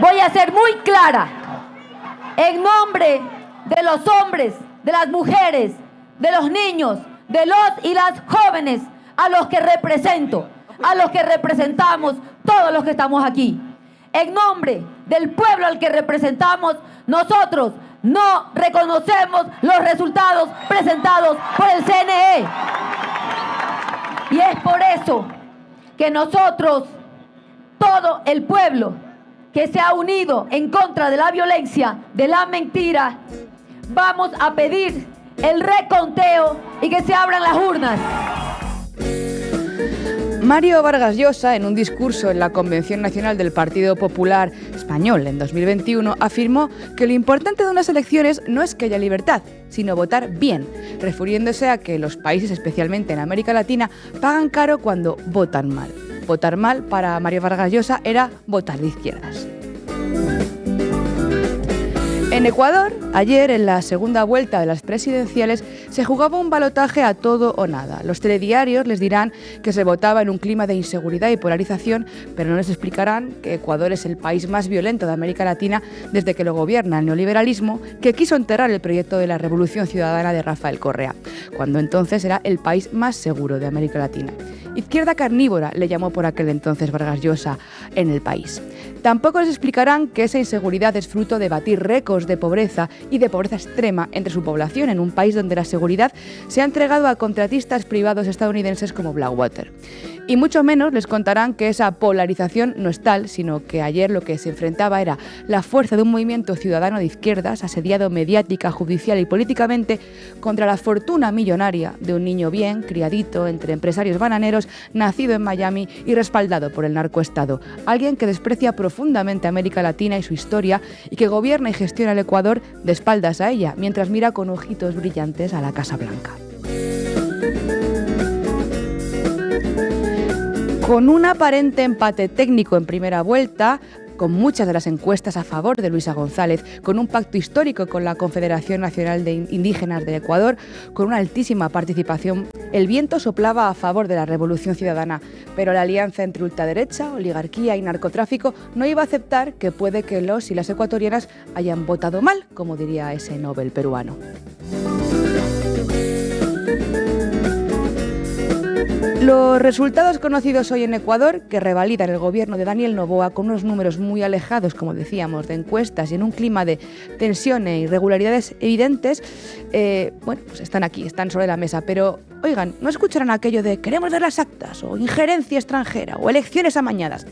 Voy a ser muy clara. En nombre de los hombres, de las mujeres, de los niños, de los y las jóvenes a los que represento, a los que representamos todos los que estamos aquí. En nombre del pueblo al que representamos, nosotros no reconocemos los resultados presentados por el CNE. Y es por eso que nosotros, todo el pueblo que se ha unido en contra de la violencia, de la mentira, vamos a pedir el reconteo y que se abran las urnas. Mario Vargas Llosa, en un discurso en la Convención Nacional del Partido Popular Español en 2021, afirmó que lo importante de unas elecciones no es que haya libertad, sino votar bien, refiriéndose a que los países, especialmente en América Latina, pagan caro cuando votan mal. Votar mal para Mario Vargas Llosa era votar de izquierdas. En Ecuador, ayer, en la segunda vuelta de las presidenciales, se jugaba un balotaje a todo o nada. Los telediarios les dirán que se votaba en un clima de inseguridad y polarización, pero no les explicarán que Ecuador es el país más violento de América Latina desde que lo gobierna el neoliberalismo, que quiso enterrar el proyecto de la Revolución Ciudadana de Rafael Correa, cuando entonces era el país más seguro de América Latina. Izquierda carnívora le llamó por aquel entonces Vargas Llosa en el país. Tampoco les explicarán que esa inseguridad es fruto de batir récords de pobreza y de pobreza extrema entre su población en un país donde la seguridad se ha entregado a contratistas privados estadounidenses como Blackwater. Y mucho menos les contarán que esa polarización no es tal, sino que ayer lo que se enfrentaba era la fuerza de un movimiento ciudadano de izquierdas, asediado mediática, judicial y políticamente, contra la fortuna millonaria de un niño bien, criadito, entre empresarios bananeros, nacido en Miami y respaldado por el narcoestado. Alguien que desprecia profundamente a América Latina y su historia y que gobierna y gestiona el Ecuador de espaldas a ella, mientras mira con ojitos brillantes a la Casa Blanca. Con un aparente empate técnico en primera vuelta, con muchas de las encuestas a favor de Luisa González, con un pacto histórico con la Confederación Nacional de Indígenas del Ecuador, con una altísima participación, el viento soplaba a favor de la Revolución Ciudadana, pero la alianza entre ultraderecha, oligarquía y narcotráfico no iba a aceptar que puede que los y las ecuatorianas hayan votado mal, como diría ese Nobel peruano. Los resultados conocidos hoy en Ecuador, que revalidan el gobierno de Daniel Noboa con unos números muy alejados, como decíamos, de encuestas y en un clima de tensión e irregularidades evidentes, pues están aquí, están sobre la mesa. Pero, oigan, ¿no escucharán aquello de queremos ver las actas, o injerencia extranjera, o elecciones amañadas?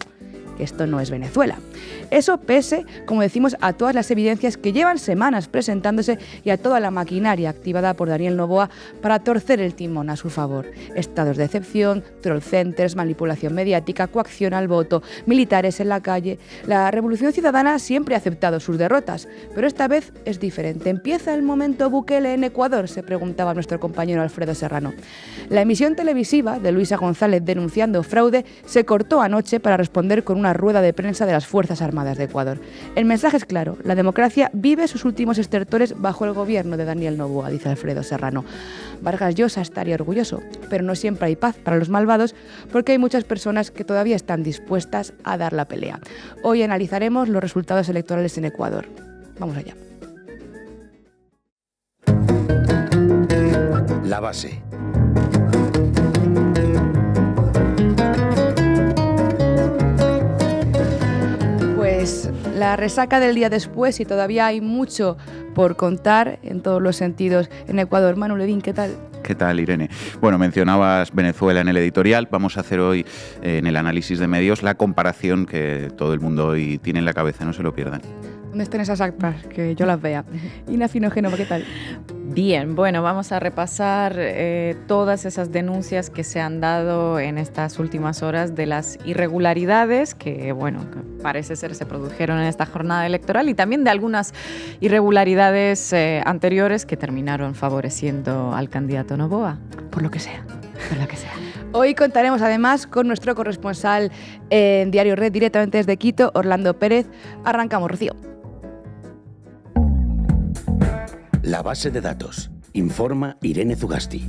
Que esto no es Venezuela. Eso pese, como decimos, a todas las evidencias que llevan semanas presentándose y a toda la maquinaria activada por Daniel Noboa para torcer el timón a su favor. Estados de excepción, troll centers, manipulación mediática, coacción al voto, militares en la calle. La Revolución Ciudadana siempre ha aceptado sus derrotas, pero esta vez es diferente. ¿Empieza el momento Bukele en Ecuador?, se preguntaba nuestro compañero Alfredo Serrano. La emisión televisiva de Luisa González denunciando fraude se cortó anoche para responder con una rueda de prensa de las Fuerzas Armadas de Ecuador. El mensaje es claro: la democracia vive sus últimos estertores bajo el gobierno de Daniel Noboa, dice Alfredo Serrano. Vargas Llosa estaría orgulloso, pero no siempre hay paz para los malvados, porque hay muchas personas que todavía están dispuestas a dar la pelea. Hoy analizaremos los resultados electorales en Ecuador. Vamos allá. La base. Pues la resaca del día después, y todavía hay mucho por contar en todos los sentidos en Ecuador. Manu Ledín, ¿qué tal? ¿Qué tal, Irene? Bueno, mencionabas Venezuela en el editorial. Vamos a hacer hoy, en el análisis de medios, la comparación que todo el mundo hoy tiene en la cabeza. No se lo pierdan. ¿Dónde están esas actas? Que yo las vea. Ina Finogénova, ¿qué tal? Bien, bueno, vamos a repasar todas esas denuncias que se han dado en estas últimas horas de las irregularidades que, bueno, parece ser se produjeron en esta jornada electoral, y también de algunas irregularidades anteriores que terminaron favoreciendo al candidato Noboa. Por lo que sea. Por lo que sea. Hoy contaremos además con nuestro corresponsal en Diario Red, directamente desde Quito, Orlando Pérez. Arrancamos, Rocío. La base de datos. Informa Irene Zugasti.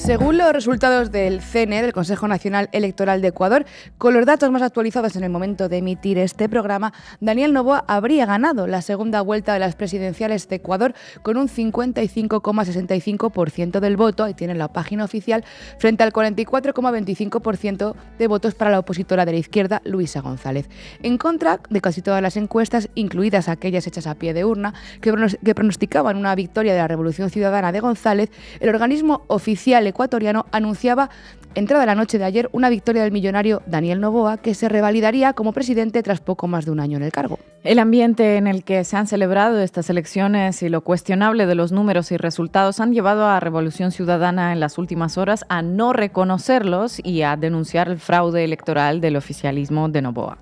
Según los resultados del CNE, del Consejo Nacional Electoral de Ecuador, con los datos más actualizados en el momento de emitir este programa, Daniel Noboa habría ganado la segunda vuelta de las presidenciales de Ecuador con un 55,65% del voto, ahí tienen la página oficial, frente al 44,25% de votos para la opositora de la izquierda, Luisa González. En contra de casi todas las encuestas, incluidas aquellas hechas a pie de urna, que pronosticaban una victoria de la Revolución Ciudadana de González, el organismo oficial ecuatoriano anunciaba, entrada la noche de ayer, una victoria del millonario Daniel Noboa, que se revalidaría como presidente tras poco más de un año en el cargo. El ambiente en el que se han celebrado estas elecciones y lo cuestionable de los números y resultados han llevado a Revolución Ciudadana en las últimas horas a no reconocerlos y a denunciar el fraude electoral del oficialismo de Noboa.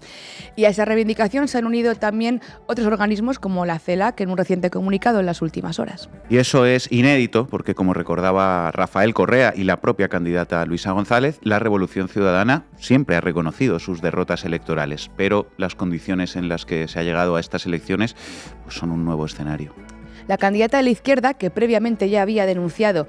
Y a esa reivindicación se han unido también otros organismos como la CELAC en un reciente comunicado en las últimas horas. Y eso es inédito porque, como recordaba Rafael Correa y la propia candidata Luisa González, la Revolución Ciudadana siempre ha reconocido sus derrotas electorales, pero las condiciones en las que se ha llegado a estas elecciones pues son un nuevo escenario. La candidata de la izquierda, que previamente ya había denunciado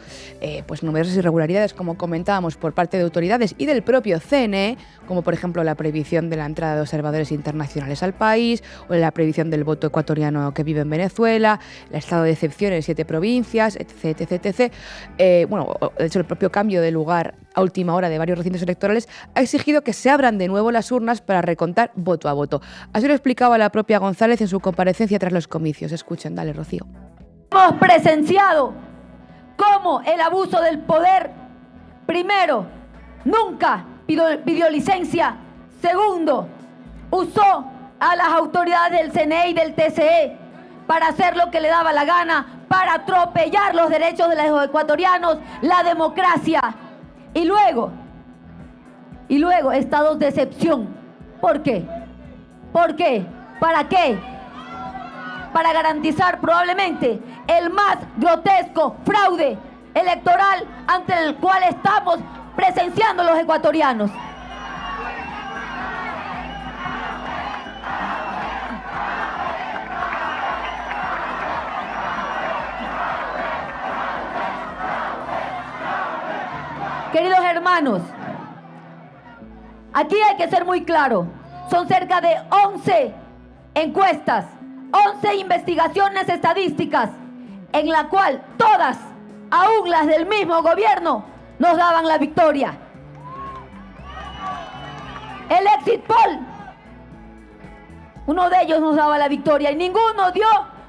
numerosas irregularidades, como comentábamos, por parte de autoridades y del propio CNE, como por ejemplo la prohibición de la entrada de observadores internacionales al país, o la prohibición del voto ecuatoriano que vive en Venezuela, el estado de excepción en 7 provincias, etc. De hecho, el propio cambio de lugar a última hora de varios recintos electorales ha exigido que se abran de nuevo las urnas para recontar voto a voto. Así lo explicaba la propia González en su comparecencia tras los comicios. Escuchen, dale, Rocío. Hemos presenciado cómo el abuso del poder, primero, nunca pidió licencia, segundo, usó a las autoridades del CNE y del TCE para hacer lo que le daba la gana, para atropellar los derechos de los ecuatorianos, la democracia, y luego, estados de excepción. ¿Por qué? ¿Por qué? ¿Para qué? Para garantizar probablemente el más grotesco fraude electoral ante el cual estamos presenciando los ecuatorianos. Queridos hermanos, aquí hay que ser muy claro. Son cerca de 11 encuestas, 11 investigaciones estadísticas, en la cual todas, aún las del mismo gobierno, nos daban la victoria. El exit poll, uno de ellos nos daba la victoria y ninguno dio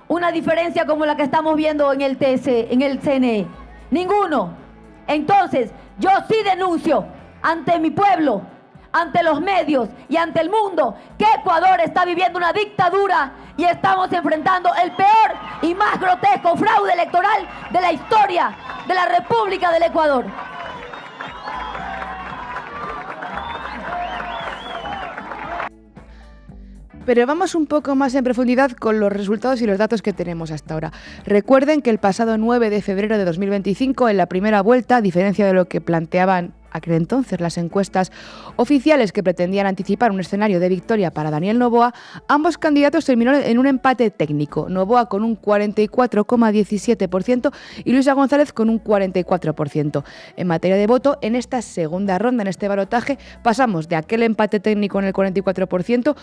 una diferencia como la que estamos viendo en el CNE. Ninguno. Entonces, yo sí denuncio ante mi pueblo, ante los medios y ante el mundo que Ecuador está viviendo una dictadura y estamos enfrentando el peor y más grotesco fraude electoral de la historia de la República del Ecuador. Pero vamos un poco más en profundidad con los resultados y los datos que tenemos hasta ahora. Recuerden que el pasado 9 de febrero de 2025, en la primera vuelta, a diferencia de lo que planteaban aquel entonces las encuestas oficiales que pretendían anticipar un escenario de victoria para Daniel Noboa, ambos candidatos terminaron en un empate técnico. Noboa con un 44,17% y Luisa González con un 44%. En materia de voto, en esta segunda ronda, en este balotaje, pasamos de aquel empate técnico en el 44%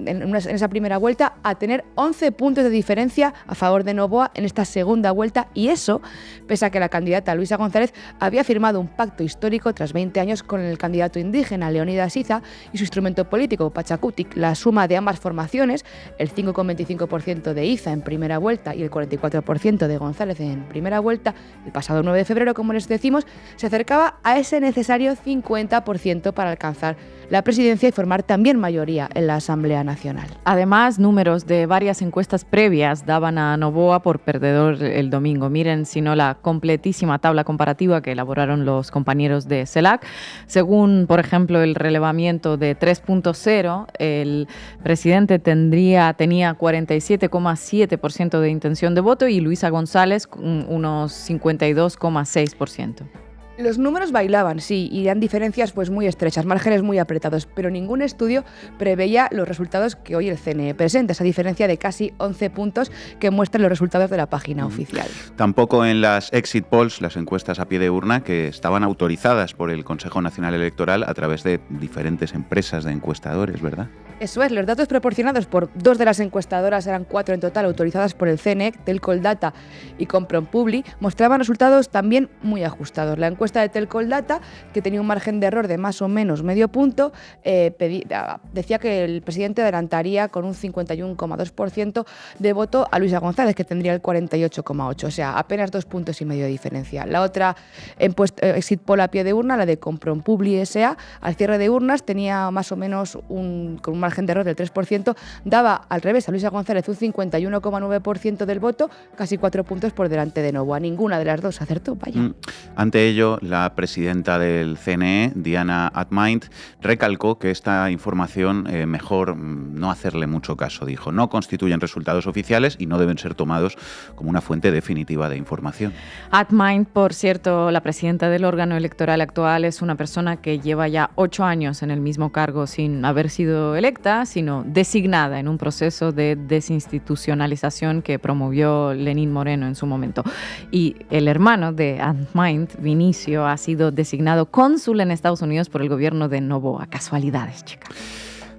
en esa primera vuelta a tener 11 puntos de diferencia a favor de Noboa en esta segunda vuelta, y eso pese a que la candidata Luisa González había firmado un pacto histórico tras 20 años con el candidato indígena Leonidas Iza y su instrumento político Pachacutic. La suma de ambas formaciones, el 5,25% de Iza en primera vuelta y el 44% de González en primera vuelta, el pasado 9 de febrero, como les decimos, se acercaba a ese necesario 50% para alcanzar la presidencia y formar también mayoría en la Asamblea Nacional. Además, números de varias encuestas previas daban a Noboa por perdedor el domingo. Miren, sino la completísima tabla comparativa que elaboraron los compañeros de CELAC. Según, por ejemplo, el relevamiento de 3.0, el presidente tenía 47,7% de intención de voto y Luisa González unos 52,6%. Los números bailaban, sí, y eran diferencias pues muy estrechas, márgenes muy apretados, pero ningún estudio preveía los resultados que hoy el CNE presenta, esa diferencia de casi 11 puntos que muestran los resultados de la página oficial. Tampoco en las exit polls, las encuestas a pie de urna, que estaban autorizadas por el Consejo Nacional Electoral a través de diferentes empresas de encuestadores, ¿verdad? Eso es, los datos proporcionados por 2 de las encuestadoras, eran 4 en total, autorizadas por el CNE, Telcol Data y Compronpubli, mostraban resultados también muy ajustados. La encuesta de Telcol Data, que tenía un margen de error de más o menos medio punto, decía que el presidente adelantaría con un 51,2% de voto a Luisa González, que tendría el 48,8%, o sea, apenas 2,5 puntos de diferencia. La otra exit poll a pie de urna, la de Compronpubli S.A., al cierre de urnas tenía más o menos con un margen de error del 3%, daba al revés a Luisa González un 51,9% del voto, casi 4 puntos por delante de Novoa. Ninguna de las dos acertó, vaya. Ante ello, la presidenta del CNE, Diana Atmaint, recalcó que esta información mejor no hacerle mucho caso, dijo. No constituyen resultados oficiales y no deben ser tomados como una fuente definitiva de información. Atmaint, por cierto, la presidenta del órgano electoral actual, es una persona que lleva ya 8 años en el mismo cargo sin haber sido electa, sino designada en un proceso de desinstitucionalización que promovió Lenín Moreno en su momento. Y el hermano de Atmaint, Vinicio, ha sido designado cónsul en Estados Unidos por el gobierno de Noboa. Casualidades, chicas.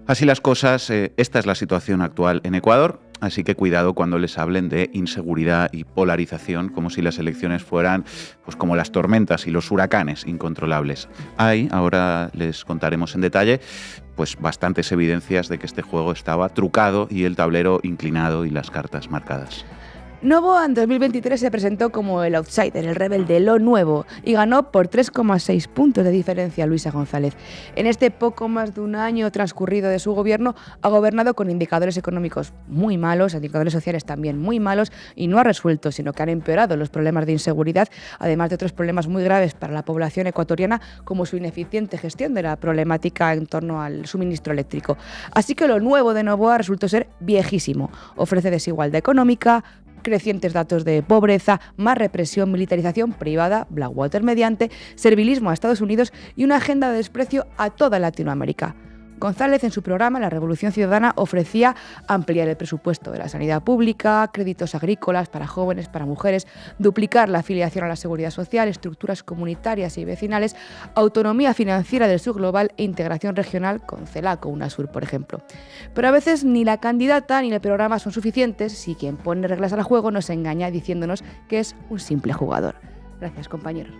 Así las cosas, esta es la situación actual en Ecuador. Así que cuidado cuando les hablen de inseguridad y polarización, como si las elecciones fueran pues como las tormentas y los huracanes incontrolables. Hay, ahora les contaremos en detalle, pues bastantes evidencias de que este juego estaba trucado y el tablero inclinado y las cartas marcadas. Noboa en 2023 se presentó como el outsider, el rebelde, lo nuevo, y ganó por 3,6 puntos de diferencia a Luisa González. En este poco más de un año transcurrido de su gobierno, ha gobernado con indicadores económicos muy malos, indicadores sociales también muy malos, y no ha resuelto, sino que han empeorado los problemas de inseguridad, además de otros problemas muy graves para la población ecuatoriana, como su ineficiente gestión de la problemática en torno al suministro eléctrico. Así que lo nuevo de Noboa resultó ser viejísimo. Ofrece desigualdad económica, crecientes datos de pobreza, más represión, militarización privada, Blackwater mediante, servilismo a Estados Unidos y una agenda de desprecio a toda Latinoamérica. González, en su programa La Revolución Ciudadana, ofrecía ampliar el presupuesto de la sanidad pública, créditos agrícolas para jóvenes, para mujeres, duplicar la afiliación a la seguridad social, estructuras comunitarias y vecinales, autonomía financiera del sur global e integración regional con CELAC o UNASUR, por ejemplo. Pero a veces ni la candidata ni el programa son suficientes si quien pone reglas al juego nos engaña diciéndonos que es un simple jugador. Gracias, compañeros.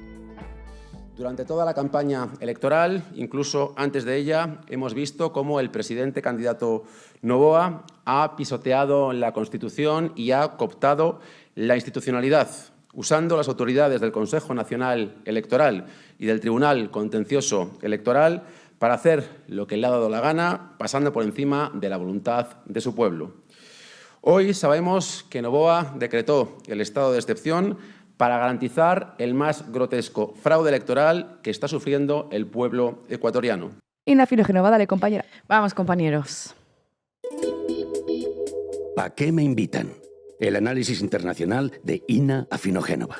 Durante toda la campaña electoral, incluso antes de ella, hemos visto cómo el presidente candidato Noboa ha pisoteado la Constitución y ha cooptado la institucionalidad, usando las autoridades del Consejo Nacional Electoral y del Tribunal Contencioso Electoral para hacer lo que le ha dado la gana, pasando por encima de la voluntad de su pueblo. Hoy sabemos que Noboa decretó el estado de excepción para garantizar el más grotesco fraude electoral que está sufriendo el pueblo ecuatoriano. Ina Finogénova, dale, compañera. Vamos, compañeros. ¿A qué me invitan? El análisis internacional de Ina Afinogénova.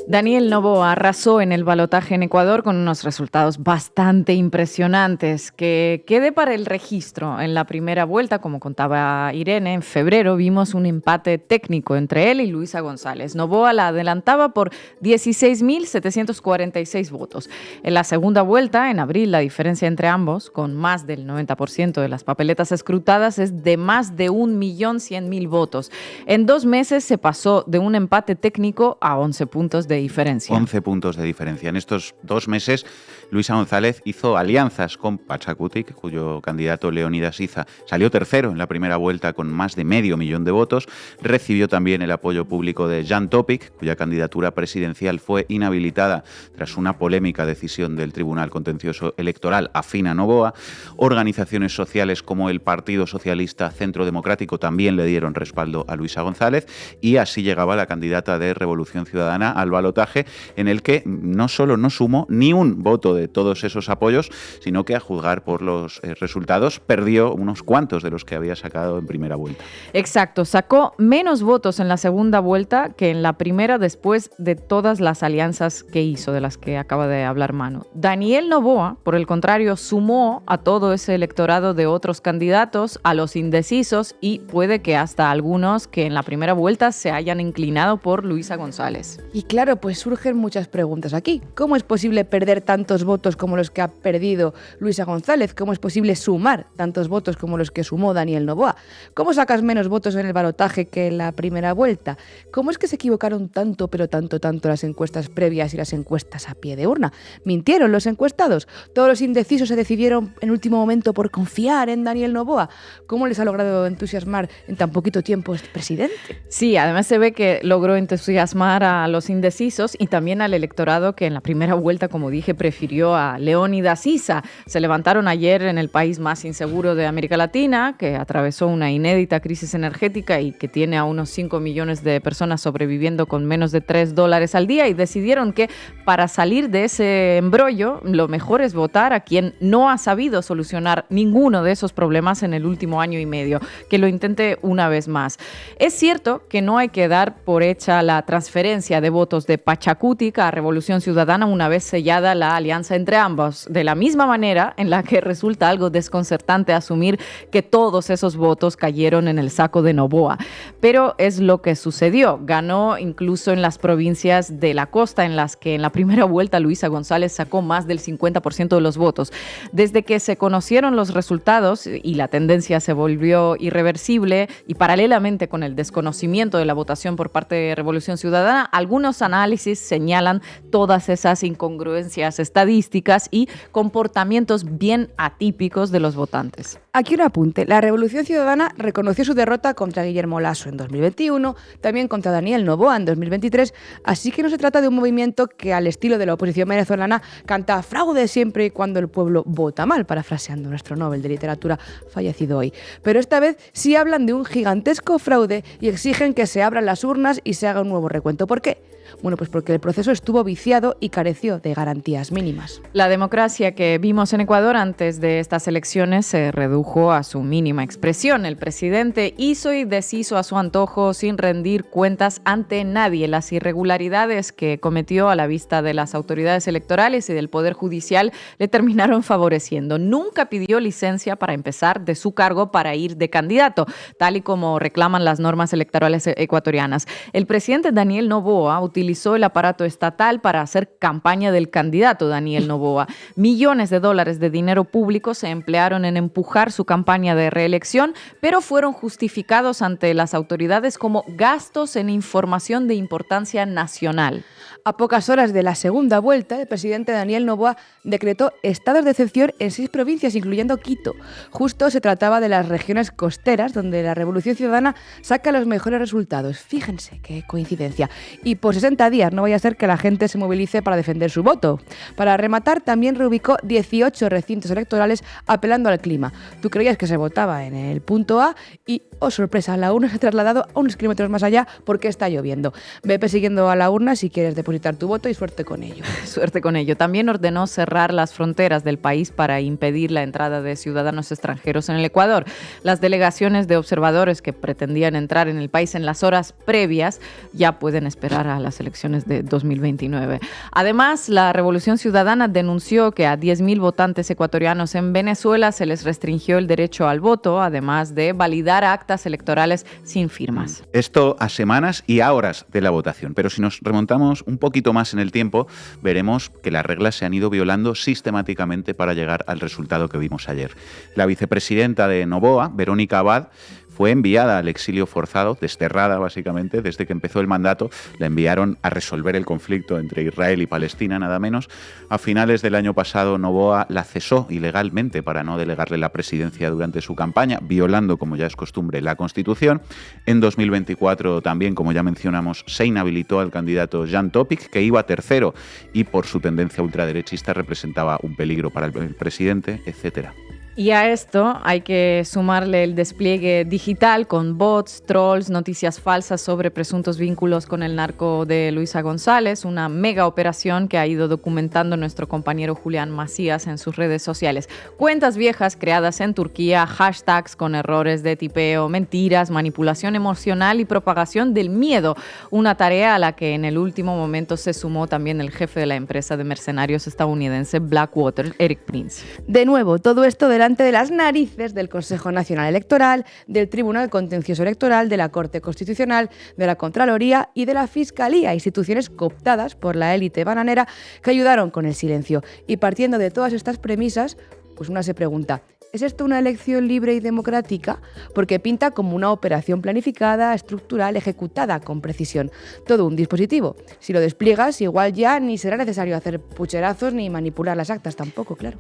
Daniel Noboa arrasó en el balotaje en Ecuador con unos resultados bastante impresionantes. Que quede para el registro. En la primera vuelta, como contaba Irene, en febrero vimos un empate técnico entre él y Luisa González. Noboa la adelantaba por 16.746 votos. En la segunda vuelta, en abril, la diferencia entre ambos, con más del 90% de las papeletas escrutadas, es de más de 1.100.000 votos. En 2 meses se pasó de un empate técnico a 11 puntos de diferencia. 11 puntos de diferencia. En estos 2 meses, Luisa González hizo alianzas con Pachacutic, cuyo candidato Leonidas Iza salió tercero en la primera vuelta con más de 500.000 de votos. Recibió también el apoyo público de Jan Topic, cuya candidatura presidencial fue inhabilitada tras una polémica decisión del Tribunal Contencioso Electoral afín a Noboa. Organizaciones sociales como el Partido Socialista Centro Democrático también le dieron respaldo a Luisa González y así llegaba la candidata de Revolución Ciudadana al balotaje balotaje en el que no solo no sumó ni un voto de todos esos apoyos, sino que a juzgar por los resultados perdió unos cuantos de los que había sacado en primera vuelta. Exacto, sacó menos votos en la segunda vuelta que en la primera después de todas las alianzas que hizo, de las que acaba de hablar Manu. Daniel Noboa, por el contrario, sumó a todo ese electorado de otros candidatos, a los indecisos y puede que hasta algunos que en la primera vuelta se hayan inclinado por Luisa González. Y claro, pues surgen muchas preguntas aquí. ¿Cómo es posible perder tantos votos como los que ha perdido Luisa González? ¿Cómo es posible sumar tantos votos como los que sumó Daniel Noboa? ¿Cómo sacas menos votos en el balotaje que en la primera vuelta? ¿Cómo es que se equivocaron tanto, pero tanto las encuestas previas y las encuestas a pie de urna? ¿Mintieron los encuestados? ¿Todos los indecisos se decidieron en último momento por confiar en Daniel Noboa? ¿Cómo les ha logrado entusiasmar en tan poquito tiempo este presidente? Sí, además se ve que logró entusiasmar a los indecisos y también al electorado que en la primera vuelta, como dije, prefirió a Leónidas Issa. Se levantaron ayer en el país más inseguro de América Latina, que atravesó una inédita crisis energética y que tiene a unos 5 millones de personas sobreviviendo con menos de $3 al día, y decidieron que para salir de ese embrollo lo mejor es votar a quien no ha sabido solucionar ninguno de esos problemas en el último año y medio, que lo intente una vez más. Es cierto que no hay que dar por hecha la transferencia de votos de Pachacútica a Revolución Ciudadana una vez sellada la alianza entre ambos, de la misma manera en la que resulta algo desconcertante asumir que todos esos votos cayeron en el saco de Noboa. Pero es lo que sucedió. Ganó incluso en las provincias de la costa, en las que en la primera vuelta Luisa González sacó más del 50% de los votos. Desde que se conocieron los resultados y la tendencia se volvió irreversible, y paralelamente con el desconocimiento de la votación por parte de Revolución Ciudadana, algunos análisis señalan todas esas incongruencias estadísticas y comportamientos bien atípicos de los votantes. Aquí un apunte. La Revolución Ciudadana reconoció su derrota contra Guillermo Lasso en 2021, también contra Daniel Noboa en 2023, así que no se trata de un movimiento que, al estilo de la oposición venezolana, canta fraude siempre y cuando el pueblo vota mal, parafraseando nuestro Nobel de Literatura fallecido hoy. Pero esta vez sí hablan de un gigantesco fraude y exigen que se abran las urnas y se haga un nuevo recuento. ¿Por qué? Bueno, pues porque el proceso estuvo viciado y careció de garantías mínimas. La democracia que vimos en Ecuador antes de estas elecciones se redujo a su mínima expresión. El presidente hizo y deshizo a su antojo sin rendir cuentas ante nadie. Las irregularidades que cometió a la vista de las autoridades electorales y del Poder Judicial le terminaron favoreciendo. Nunca pidió licencia para empezar de su cargo para ir de candidato, tal y como reclaman las normas electorales ecuatorianas. El presidente Daniel Noboa utilizó el aparato estatal para hacer campaña del candidato Daniel Noboa. Millones de dólares de dinero público se emplearon en empujar su campaña de reelección, pero fueron justificados ante las autoridades como gastos en información de importancia nacional. A pocas horas de la segunda vuelta, el presidente Daniel Noboa decretó estados de excepción en 6 provincias, incluyendo Quito. Justo se trataba de las regiones costeras, donde la Revolución Ciudadana saca los mejores resultados. Fíjense qué coincidencia. Y por 60 días no vaya a ser que la gente se movilice para defender su voto. Para rematar, también reubicó 18 recintos electorales apelando al clima. Tú creías que se votaba en el punto A y, oh sorpresa, la urna se ha trasladado a unos kilómetros más allá porque está lloviendo. Ve persiguiendo a la urna si quieres depositar tu voto y suerte con ello. Suerte con ello. También ordenó cerrar las fronteras del país para impedir la entrada de ciudadanos extranjeros en el Ecuador. Las delegaciones de observadores que pretendían entrar en el país en las horas previas ya pueden esperar a las elecciones de 2029. Además, la Revolución Ciudadana denunció que a 10.000 votantes ecuatorianos en Venezuela se les restringió el derecho al voto, además de validar actas electorales sin firmas. Esto a semanas y a horas de la votación, pero si nos remontamos un poquito más en el tiempo, veremos que las reglas se han ido violando sistemáticamente para llegar al resultado que vimos ayer. La vicepresidenta de Noboa, Verónica Abad, fue enviada al exilio forzado, desterrada básicamente, desde que empezó el mandato. La enviaron a resolver el conflicto entre Israel y Palestina, nada menos. A finales del año pasado, Noboa la cesó ilegalmente para no delegarle la presidencia durante su campaña, violando, como ya es costumbre, la Constitución. En 2024 también, como ya mencionamos, se inhabilitó al candidato Jan Topic, que iba tercero y por su tendencia ultraderechista representaba un peligro para el presidente, etcétera. Y a esto hay que sumarle el despliegue digital con bots, trolls, noticias falsas sobre presuntos vínculos con el narco de Luisa González, una mega operación que ha ido documentando nuestro compañero Julián Macías en sus redes sociales. Cuentas viejas creadas en Turquía, hashtags con errores de tipeo, mentiras, manipulación emocional y propagación del miedo, una tarea a la que en el último momento se sumó también el jefe de la empresa de mercenarios estadounidense Blackwater, Eric Prince. De nuevo, todo esto delante de las narices del Consejo Nacional Electoral, del Tribunal Contencioso Electoral, de la Corte Constitucional, de la Contraloría y de la Fiscalía, instituciones cooptadas por la élite bananera que ayudaron con el silencio. Y partiendo de todas estas premisas, pues una se pregunta, ¿es esto una elección libre y democrática? Porque pinta como una operación planificada, estructural, ejecutada con precisión. Todo un dispositivo. Si lo despliegas, igual ya ni será necesario hacer pucherazos ni manipular las actas tampoco, claro.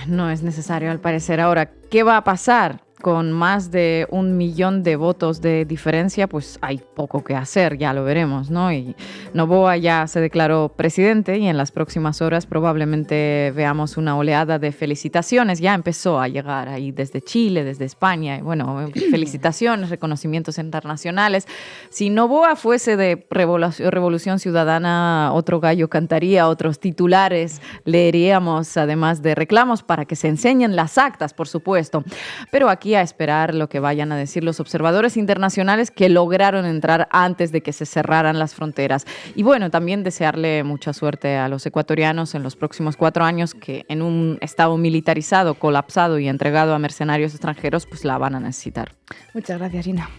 No es necesario, al parecer. Ahora, ¿qué va a pasar? Con más de 1 millón de votos de diferencia, pues hay poco que hacer, ya lo veremos, ¿no? Y Noboa ya se declaró presidente y en las próximas horas probablemente veamos una oleada de felicitaciones. Ya empezó a llegar ahí desde Chile, desde España, y bueno, felicitaciones, reconocimientos internacionales. Si Noboa fuese de Revolución Ciudadana, otro gallo cantaría, otros titulares leeríamos, además de reclamos para que se enseñen las actas, por supuesto. Pero aquí a esperar lo que vayan a decir los observadores internacionales que lograron entrar antes de que se cerraran las fronteras. Y bueno, también desearle mucha suerte a los ecuatorianos en los próximos 4 años que en un estado militarizado, colapsado y entregado a mercenarios extranjeros, pues la van a necesitar. Muchas gracias, Ina.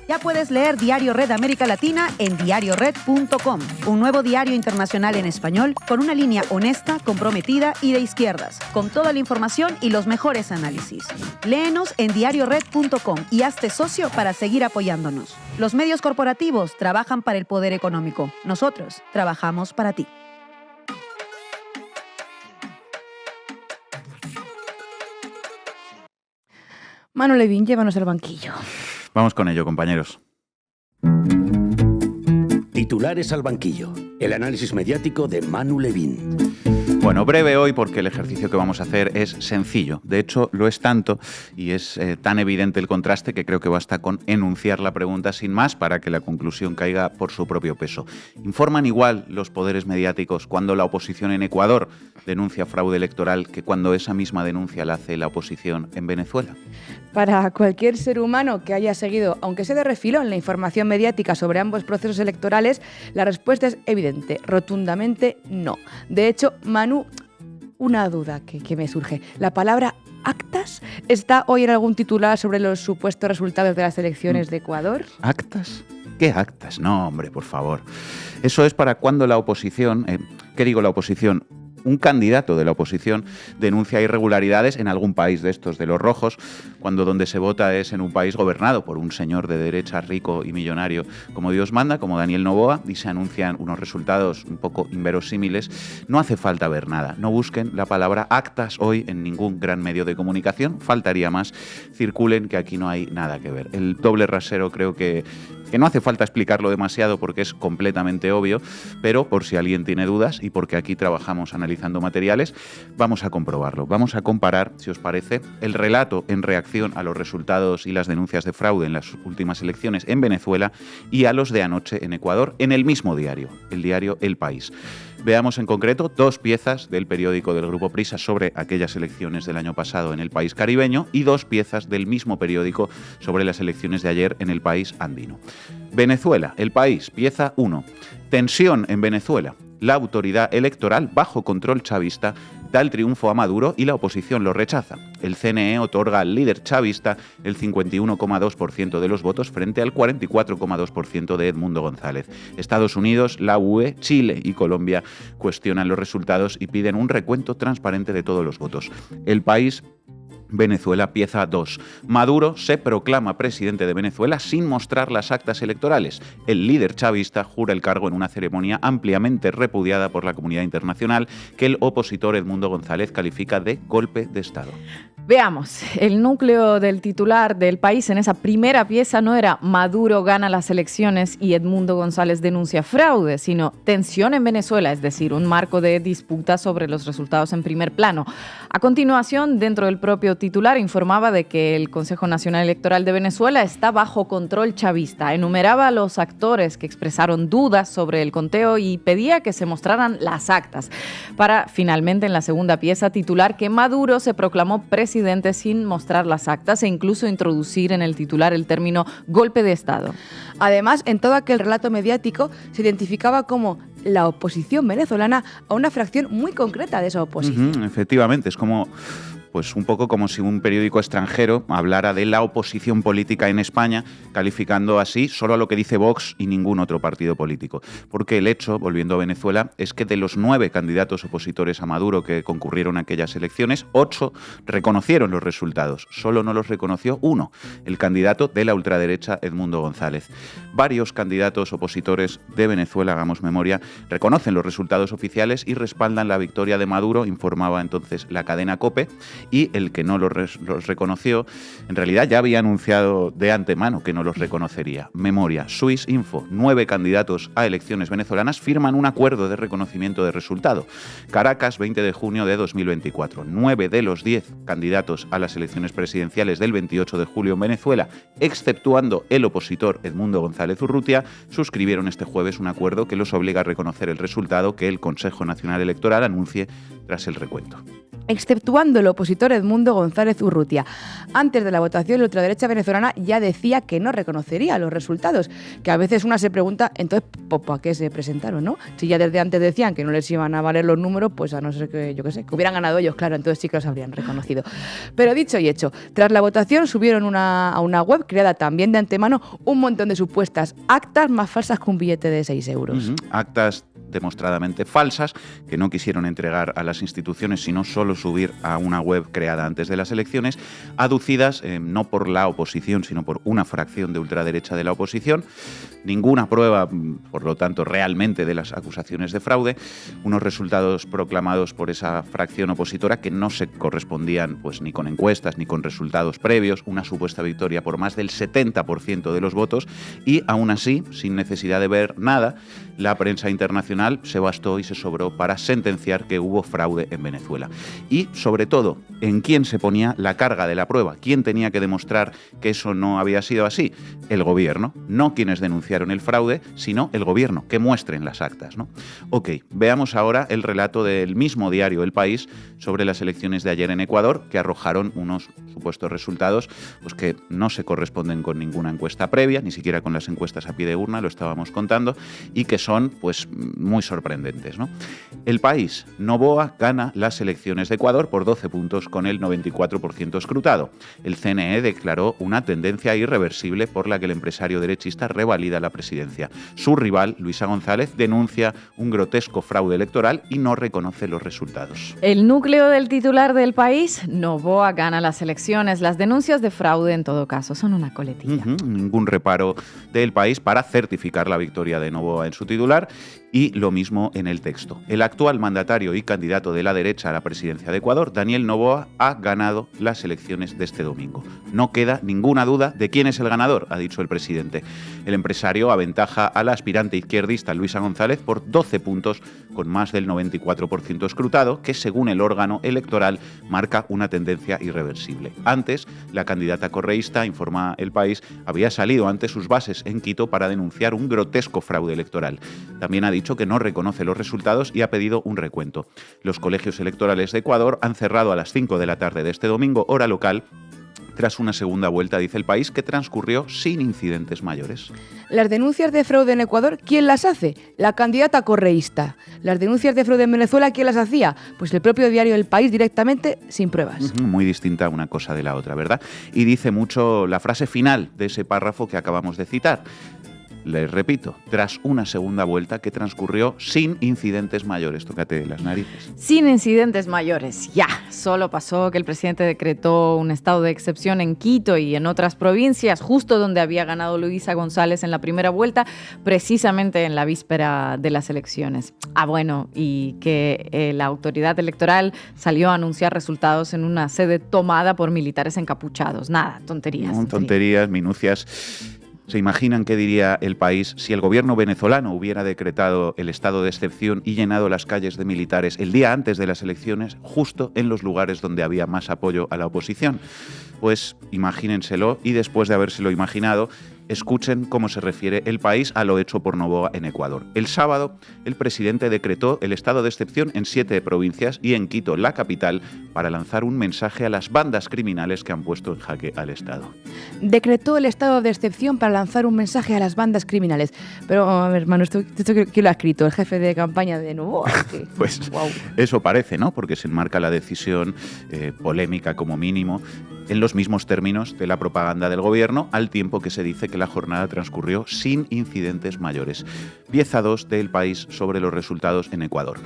Ya puedes leer Diario Red América Latina en diariored.com, un nuevo diario internacional en español con una línea honesta, comprometida y de izquierdas, con toda la información y los mejores análisis. Léenos en diariored.com y hazte socio para seguir apoyándonos. Los medios corporativos trabajan para el poder económico. Nosotros trabajamos para ti. Manu Levín, llévanos al banquillo. Vamos con ello, compañeros. Titulares al banquillo. El análisis mediático de Manu Levín. Bueno, breve hoy porque el ejercicio que vamos a hacer es sencillo. De hecho, lo es tanto y es tan evidente el contraste que creo que basta con enunciar la pregunta sin más para que la conclusión caiga por su propio peso. ¿Informan igual los poderes mediáticos cuando la oposición en Ecuador denuncia fraude electoral que cuando esa misma denuncia la hace la oposición en Venezuela? Para cualquier ser humano que haya seguido, aunque sea de refilón, la información mediática sobre ambos procesos electorales, la respuesta es evidente, rotundamente no. De hecho, Manu, una duda que me surge. ¿La palabra actas está hoy en algún titular sobre los supuestos resultados de las elecciones de Ecuador? ¿Actas? ¿Qué actas? No, hombre, por favor. Eso es para cuando la oposición, ¿qué digo la oposición? Un candidato de la oposición denuncia irregularidades en algún país de estos, de los rojos, cuando donde se vota es en un país gobernado por un señor de derecha rico y millonario como Dios manda, como Daniel Noboa, y se anuncian unos resultados un poco inverosímiles. No hace falta ver nada. No busquen la palabra actas hoy en ningún gran medio de comunicación. Faltaría más. Circulen, que aquí no hay nada que ver. El doble rasero creo que no hace falta explicarlo demasiado porque es completamente obvio, pero por si alguien tiene dudas y porque aquí trabajamos analizando materiales, vamos a comprobarlo. Vamos a comparar, si os parece, el relato en reacción a los resultados y las denuncias de fraude en las últimas elecciones en Venezuela y a los de anoche en Ecuador, en el mismo diario, el diario El País. Veamos en concreto 2 piezas del periódico del Grupo Prisa sobre aquellas elecciones del año pasado en el país caribeño y 2 piezas del mismo periódico sobre las elecciones de ayer en el país andino. Venezuela, El País, pieza 1. Tensión en Venezuela. La autoridad electoral, bajo control chavista, da el triunfo a Maduro y la oposición lo rechaza. El CNE otorga al líder chavista el 51,2% de los votos frente al 44,2% de Edmundo González. Estados Unidos, la UE, Chile y Colombia cuestionan los resultados y piden un recuento transparente de todos los votos. El País, Venezuela, pieza 2. Maduro se proclama presidente de Venezuela sin mostrar las actas electorales. El líder chavista jura el cargo en una ceremonia ampliamente repudiada por la comunidad internacional que el opositor Edmundo González califica de golpe de Estado. Veamos, el núcleo del titular del País en esa primera pieza no era Maduro gana las elecciones y Edmundo González denuncia fraude, sino tensión en Venezuela, es decir, un marco de disputa sobre los resultados en primer plano. A continuación, dentro del propio titular informaba de que el Consejo Nacional Electoral de Venezuela está bajo control chavista. Enumeraba a los actores que expresaron dudas sobre el conteo y pedía que se mostraran las actas, para finalmente en la segunda pieza titular que Maduro se proclamó presidente sin mostrar las actas e incluso introducir en el titular el término golpe de Estado. Además, en todo aquel relato mediático se identificaba como la oposición venezolana a una fracción muy concreta de esa oposición. Efectivamente, es como... Pues un poco como si un periódico extranjero hablara de la oposición política en España, calificando así solo a lo que dice Vox y ningún otro partido político. Porque el hecho, volviendo a Venezuela, es que de los 9 candidatos opositores a Maduro que concurrieron a aquellas elecciones, 8 reconocieron los resultados. Solo no los reconoció uno, el candidato de la ultraderecha Edmundo González. Varios candidatos opositores de Venezuela, hagamos memoria, reconocen los resultados oficiales y respaldan la victoria de Maduro, informaba entonces la cadena COPE, y el que no los reconoció, en realidad ya había anunciado de antemano que no los reconocería. Memoria, Swiss Info, 9 candidatos a elecciones venezolanas firman un acuerdo de reconocimiento de resultado. Caracas, 20 de junio de 2024. 9 de los 10 candidatos a las elecciones presidenciales del 28 de julio en Venezuela, exceptuando el opositor Edmundo González Urrutia, suscribieron este jueves un acuerdo que los obliga a reconocer el resultado que el Consejo Nacional Electoral anuncie tras el recuento. Exceptuando el opositor Edmundo González Urrutia. Antes de la votación, la ultraderecha venezolana ya decía que no reconocería los resultados, que a veces una se pregunta, entonces, ¿para qué se presentaron, no? Si ya desde antes decían que no les iban a valer los números, pues a no ser que, yo qué sé, que hubieran ganado ellos, claro, entonces sí que los habrían reconocido. Pero dicho y hecho, tras la votación subieron a una web creada también de antemano un montón de supuestas actas más falsas que un billete de 6 euros. Actas demostradamente falsas que no quisieron entregar a las instituciones, sino solo subir a una web creada antes de las elecciones, aducidas no por la oposición, sino por una fracción de ultraderecha de la oposición. Ninguna prueba, por lo tanto, realmente de las acusaciones de fraude. Unos resultados proclamados por esa fracción opositora que no se correspondían pues ni con encuestas ni con resultados previos. Una supuesta victoria por más del 70% de los votos y, aún así, sin necesidad de ver nada, la prensa internacional se bastó y se sobró para sentenciar que hubo fraude en Venezuela. Y, sobre todo, ¿en quién se ponía la carga de la prueba? ¿Quién tenía que demostrar que eso no había sido así? El gobierno, no quienes denunciaron el fraude, sino el gobierno, que muestren las actas, ¿no? Ok, veamos ahora el relato del mismo diario El País sobre las elecciones de ayer en Ecuador, que arrojaron unos supuestos resultados pues que no se corresponden con ninguna encuesta previa, ni siquiera con las encuestas a pie de urna, lo estábamos contando, y que son pues muy sorprendentes, ¿no? El País: Noboa gana las elecciones de Ecuador por 12 puntos con el 94% escrutado. El CNE declaró una tendencia irreversible por la que el empresario derechista revalida la presidencia. Su rival, Luisa González, denuncia un grotesco fraude electoral y no reconoce los resultados. El núcleo del titular del País: Noboa gana las elecciones. Las denuncias de fraude, en todo caso, son una coletilla. Ningún reparo del País para certificar la victoria de Noboa en su titular, y lo mismo en el texto. El actual mandatario y candidato de la derecha a la presidencia de Ecuador, Daniel Noboa, ha ganado las elecciones de este domingo. No queda ninguna duda de quién es el ganador, ha dicho el presidente. El empresario aventaja a la aspirante izquierdista Luisa González por 12 puntos con más del 94% escrutado, que según el órgano electoral marca una tendencia irreversible. Antes, la candidata correísta, informa El País, había salido ante sus bases en Quito para denunciar un grotesco fraude electoral. También ha dicho que no reconoce los resultados y ha pedido un recuento. Los colegios electorales de Ecuador han cerrado a las 5 de la tarde de este domingo, hora local, tras una segunda vuelta, dice El País, que transcurrió sin incidentes mayores. Las denuncias de fraude en Ecuador, ¿quién las hace? La candidata correísta. Las denuncias de fraude en Venezuela, ¿quién las hacía? Pues el propio diario El País, directamente, sin pruebas. Muy distinta una cosa de la otra, ¿verdad? Y dice mucho la frase final de ese párrafo que acabamos de citar. Les repito, tras una segunda vuelta que transcurrió sin incidentes mayores. Tócate las narices. Sin incidentes mayores, ya. Solo pasó que el presidente decretó un estado de excepción en Quito y en otras provincias, justo donde había ganado Luisa González en la primera vuelta, precisamente en la víspera de las elecciones. Bueno, y que la autoridad electoral salió a anunciar resultados en una sede tomada por militares encapuchados. Nada, tonterías. Tonterías, minucias. ¿Se imaginan qué diría El País si el gobierno venezolano hubiera decretado el estado de excepción y llenado las calles de militares el día antes de las elecciones, justo en los lugares donde había más apoyo a la oposición? Pues imagínenselo, y después de habérselo imaginado, escuchen cómo se refiere El País a lo hecho por Noboa en Ecuador. El sábado, el presidente decretó el estado de excepción en 7 provincias y en Quito, la capital, para lanzar un mensaje a las bandas criminales que han puesto en jaque al Estado. Decretó el estado de excepción para lanzar un mensaje a las bandas criminales. Pero, a ver, hermano, ¿esto quién lo ha escrito? ¿El jefe de campaña de Noboa? Pues wow. Eso parece, ¿no? Porque se enmarca la decisión, polémica como mínimo, en los mismos términos de la propaganda del gobierno, al tiempo que se dice que la jornada transcurrió sin incidentes mayores. Pieza 2 de El País sobre los resultados en Ecuador.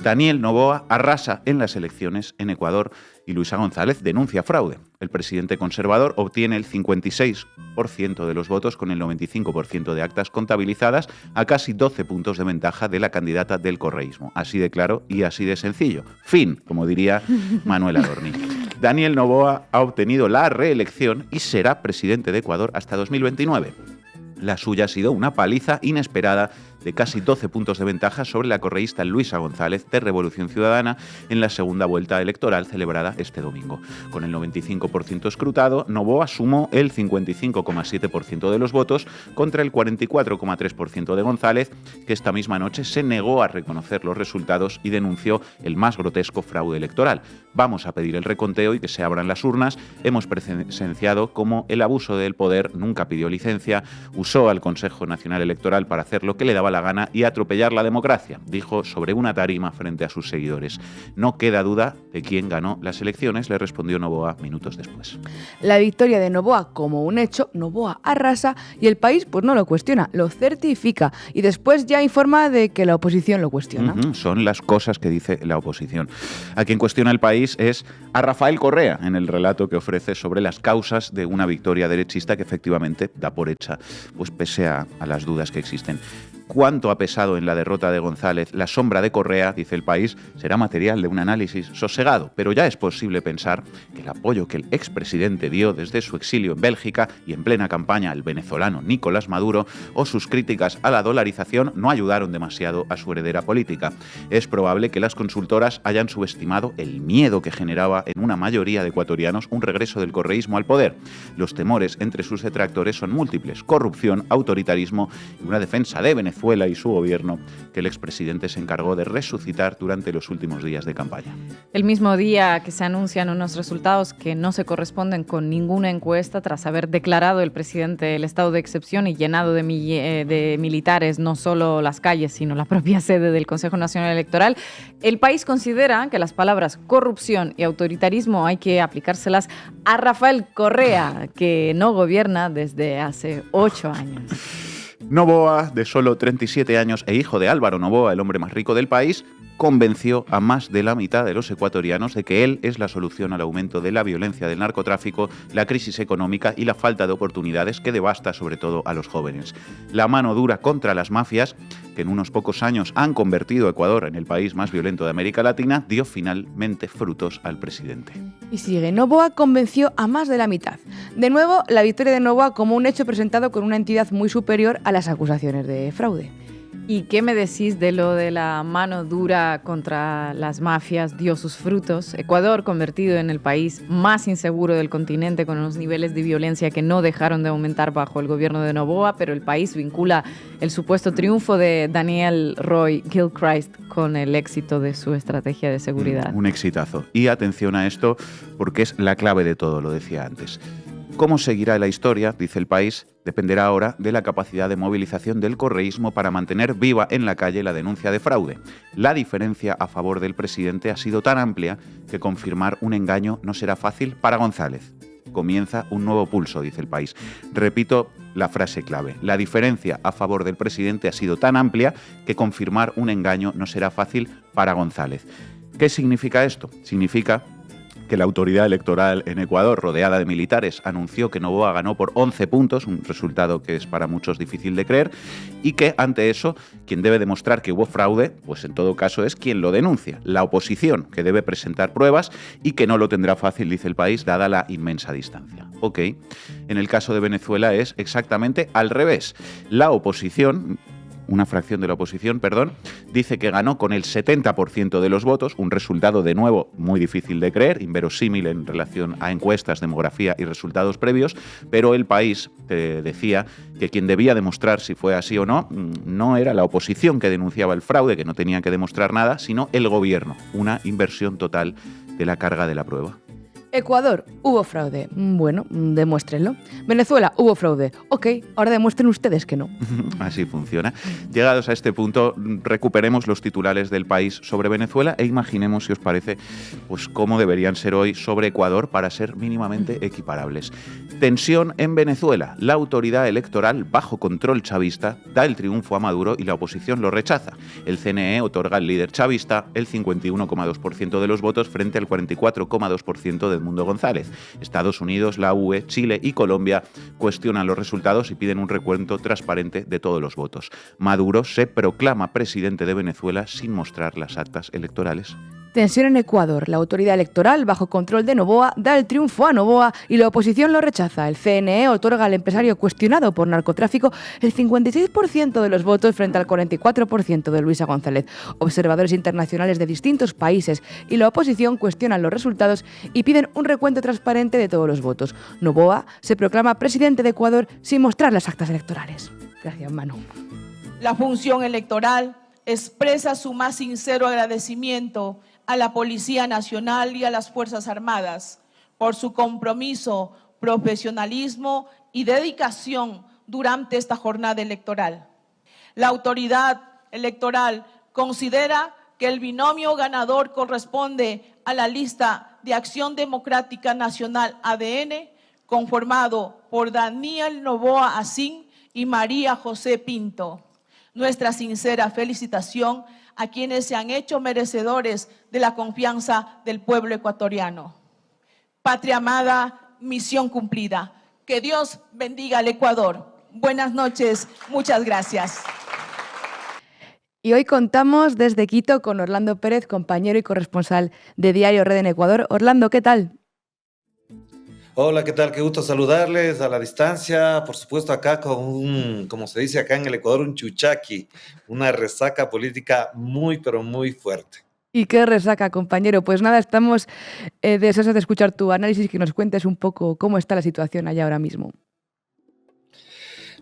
Daniel Noboa arrasa en las elecciones en Ecuador y Luisa González denuncia fraude. El presidente conservador obtiene el 56% de los votos con el 95% de actas contabilizadas, a casi 12 puntos de ventaja de la candidata del correísmo. Así de claro y así de sencillo. Fin, como diría Manuel Adorni. Daniel Noboa ha obtenido la reelección y será presidente de Ecuador hasta 2029. La suya ha sido una paliza inesperada de casi 12 puntos de ventaja sobre la correísta Luisa González de Revolución Ciudadana en la segunda vuelta electoral celebrada este domingo. Con el 95% escrutado, Noboa sumó el 55,7% de los votos contra el 44,3% de González, que esta misma noche se negó a reconocer los resultados y denunció el más grotesco fraude electoral. Vamos a pedir el reconteo y que se abran las urnas. Hemos presenciado cómo el abuso del poder nunca pidió licencia, usó al Consejo Nacional Electoral para hacer lo que le daba la gana y atropellar la democracia, dijo sobre una tarima frente a sus seguidores. No queda duda de quién ganó las elecciones, le respondió Noboa minutos después. La victoria de Noboa como un hecho, Noboa arrasa y El País pues no lo cuestiona, lo certifica y después ya informa de que la oposición lo cuestiona. Son las cosas que dice la oposición. A quien cuestiona El País es a Rafael Correa en el relato que ofrece sobre las causas de una victoria derechista que efectivamente da por hecha, pues pese a las dudas que existen. Cuánto ha pesado en la derrota de González la sombra de Correa, dice El País, será material de un análisis sosegado, pero ya es posible pensar que el apoyo que el expresidente dio desde su exilio en Bélgica y en plena campaña al venezolano Nicolás Maduro o sus críticas a la dolarización no ayudaron demasiado a su heredera política. Es probable que las consultoras hayan subestimado el miedo que generaba en una mayoría de ecuatorianos un regreso del correísmo al poder. Los temores entre sus detractores son múltiples: corrupción, autoritarismo y una defensa de Venezuela y su gobierno que el expresidente se encargó de resucitar durante los últimos días de campaña. El mismo día que se anuncian unos resultados que no se corresponden con ninguna encuesta, tras haber declarado el presidente el estado de excepción y llenado de militares no solo las calles, sino la propia sede del Consejo Nacional Electoral, El País considera que las palabras corrupción y autoritarismo hay que aplicárselas a Rafael Correa, que no gobierna desde hace 8 años. Noboa, de solo 37 años e hijo de Álvaro Noboa, el hombre más rico del país, convenció a más de la mitad de los ecuatorianos de que él es la solución al aumento de la violencia del narcotráfico, la crisis económica y la falta de oportunidades que devasta sobre todo a los jóvenes. La mano dura contra las mafias, que en unos pocos años han convertido a Ecuador en el país más violento de América Latina, dio finalmente frutos al presidente. Y sigue, Noboa convenció a más de la mitad. De nuevo, la victoria de Noboa como un hecho presentado con una entidad muy superior a las acusaciones de fraude. ¿Y qué me decís de lo de la mano dura contra las mafias dio sus frutos? Ecuador, convertido en el país más inseguro del continente, con unos niveles de violencia que no dejaron de aumentar bajo el gobierno de Noboa, pero el país vincula el supuesto triunfo de Daniel Roy Gilchrist con el éxito de su estrategia de seguridad. Un exitazo. Y atención a esto, porque es la clave de todo, lo decía antes. Cómo seguirá la historia, dice El País, dependerá ahora de la capacidad de movilización del correísmo para mantener viva en la calle la denuncia de fraude. La diferencia a favor del presidente ha sido tan amplia que confirmar un engaño no será fácil para González. Comienza un nuevo pulso, dice El País. Repito la frase clave. La diferencia a favor del presidente ha sido tan amplia que confirmar un engaño no será fácil para González. ¿Qué significa esto? Significa que la autoridad electoral en Ecuador, rodeada de militares, anunció que Noboa ganó por 11 puntos, un resultado que es para muchos difícil de creer, y que ante eso quien debe demostrar que hubo fraude, pues en todo caso es quien lo denuncia, la oposición, que debe presentar pruebas y que no lo tendrá fácil, dice El País, dada la inmensa distancia. Ok, en el caso de Venezuela es exactamente al revés. La oposición, una fracción de la oposición, dice que ganó con el 70% de los votos, un resultado de nuevo muy difícil de creer, inverosímil en relación a encuestas, demografía y resultados previos, pero El País decía que quien debía demostrar si fue así o no, no era la oposición que denunciaba el fraude, que no tenía que demostrar nada, sino el gobierno, una inversión total de la carga de la prueba. Ecuador, hubo fraude. Bueno, demuéstrenlo. Venezuela, hubo fraude. Ok, ahora demuestren ustedes que no. Así funciona. Llegados a este punto, recuperemos los titulares del País sobre Venezuela e imaginemos, si os parece, pues cómo deberían ser hoy sobre Ecuador para ser mínimamente equiparables. Tensión en Venezuela. La autoridad electoral, bajo control chavista, da el triunfo a Maduro y la oposición lo rechaza. El CNE otorga al líder chavista el 51,2% de los votos frente al 44,2% de Edmundo González. Estados Unidos, la UE, Chile y Colombia cuestionan los resultados y piden un recuento transparente de todos los votos. Maduro se proclama presidente de Venezuela sin mostrar las actas electorales. Tensión en Ecuador. La autoridad electoral, bajo control de Noboa, da el triunfo a Noboa y la oposición lo rechaza. El CNE otorga al empresario cuestionado por narcotráfico el 56% de los votos frente al 44% de Luisa González. Observadores internacionales de distintos países y la oposición cuestionan los resultados y piden un recuento transparente de todos los votos. Noboa se proclama presidente de Ecuador sin mostrar las actas electorales. Gracias, Manu. La función electoral expresa su más sincero agradecimiento a la Policía Nacional y a las Fuerzas Armadas por su compromiso, profesionalismo y dedicación durante esta jornada electoral. La autoridad electoral considera que el binomio ganador corresponde a la lista de Acción Democrática Nacional ADN, conformado por Daniel Noboa Asín y María José Pinto. Nuestra sincera felicitación a quienes se han hecho merecedores de la confianza del pueblo ecuatoriano. Patria amada, misión cumplida. Que Dios bendiga al Ecuador. Buenas noches, muchas gracias. Y hoy contamos desde Quito con Orlando Pérez, compañero y corresponsal de Diario Red en Ecuador. Orlando, ¿qué tal? Hola, ¿qué tal? Qué gusto saludarles a la distancia, por supuesto acá con un, como se dice acá en el Ecuador, un chuchaqui, una resaca política muy, pero muy fuerte. ¿Y qué resaca, compañero? Pues nada, estamos deseosos de escuchar tu análisis, que nos cuentes un poco cómo está la situación allá ahora mismo.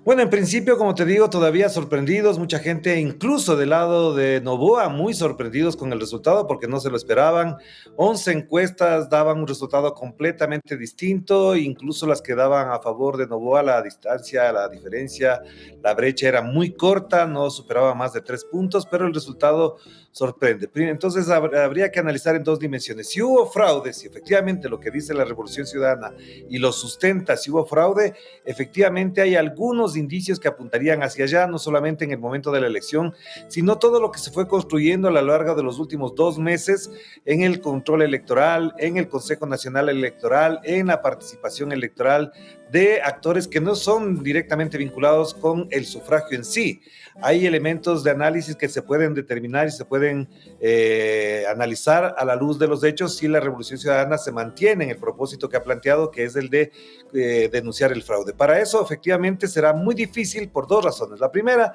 Bueno, en principio, como te digo, todavía sorprendidos, mucha gente, incluso del lado de Noboa, muy sorprendidos con el resultado porque no se lo esperaban. 11 encuestas daban un resultado completamente distinto, incluso las que daban a favor de Noboa, la distancia, la diferencia, la brecha era muy corta, no superaba más de 3 puntos, pero el resultado sorprende. Entonces habría que analizar en dos dimensiones. Si hubo fraude, si efectivamente lo que dice la Revolución Ciudadana y lo sustenta, si hubo fraude, efectivamente hay algunos indicios que apuntarían hacia allá, no solamente en el momento de la elección, sino todo lo que se fue construyendo a lo largo de los últimos 2 meses en el control electoral, en el Consejo Nacional Electoral, en la participación electoral de actores que no son directamente vinculados con el sufragio en sí. Hay elementos de análisis que se pueden determinar y se pueden analizar a la luz de los hechos si la Revolución Ciudadana se mantiene en el propósito que ha planteado, que es el de denunciar el fraude. Para eso, efectivamente, será muy difícil por 2 razones. La primera,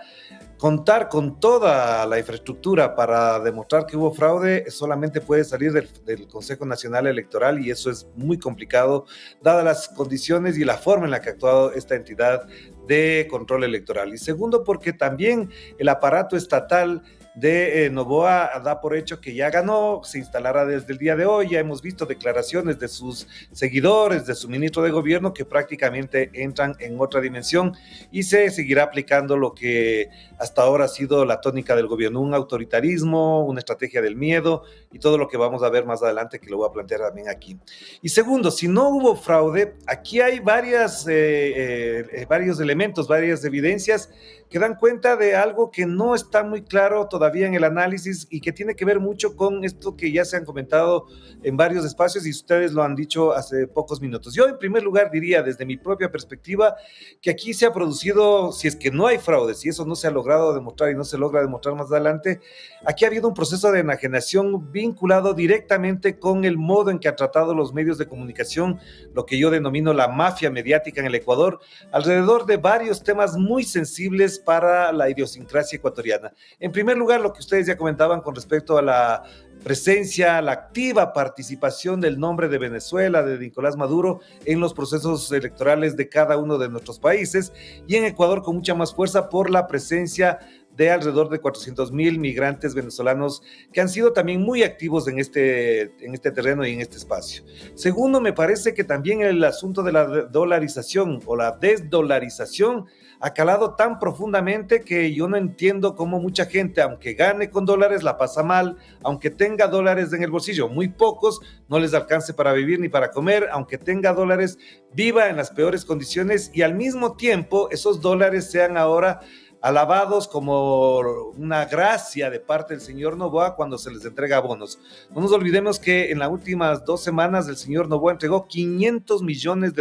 contar con toda la infraestructura para demostrar que hubo fraude solamente puede salir del Consejo Nacional Electoral y eso es muy complicado, dadas las condiciones y la forma en la que ha actuado esta entidad de control electoral. Y segundo, porque también el aparato estatal de Noboa da por hecho que ya ganó, se instalará desde el día de hoy. Ya hemos visto declaraciones de sus seguidores, de su ministro de gobierno, que prácticamente entran en otra dimensión y se seguirá aplicando lo que hasta ahora ha sido la tónica del gobierno, un autoritarismo, una estrategia del miedo y todo lo que vamos a ver más adelante, que lo voy a plantear también aquí. Y segundo, si no hubo fraude, aquí hay varios elementos, varias evidencias que dan cuenta de algo que no está muy claro todavía todavía en el análisis y que tiene que ver mucho con esto que ya se han comentado en varios espacios y ustedes lo han dicho hace pocos minutos. Yo en primer lugar diría desde mi propia perspectiva que aquí se ha producido, si es que no hay fraude, si eso no se ha logrado demostrar y no se logra demostrar más adelante, aquí ha habido un proceso de enajenación vinculado directamente con el modo en que ha tratado los medios de comunicación, lo que yo denomino la mafia mediática en el Ecuador, alrededor de varios temas muy sensibles para la idiosincrasia ecuatoriana. En primer lugar, lo que ustedes ya comentaban con respecto a la presencia, la activa participación del nombre de Venezuela, de Nicolás Maduro, en los procesos electorales de cada uno de nuestros países, y en Ecuador con mucha más fuerza por la presencia de alrededor de 400,000 migrantes venezolanos que han sido también muy activos en este terreno y en este espacio. Segundo, me parece que también el asunto de la dolarización o la desdolarización ha calado tan profundamente que yo no entiendo cómo mucha gente, aunque gane con dólares, la pasa mal, aunque tenga dólares en el bolsillo, muy pocos, no les alcance para vivir ni para comer, aunque tenga dólares, viva en las peores condiciones y al mismo tiempo esos dólares sean ahora alabados como una gracia de parte del señor Noboa cuando se les entrega bonos. No nos olvidemos que en las últimas 2 semanas el señor Noboa entregó $500 millones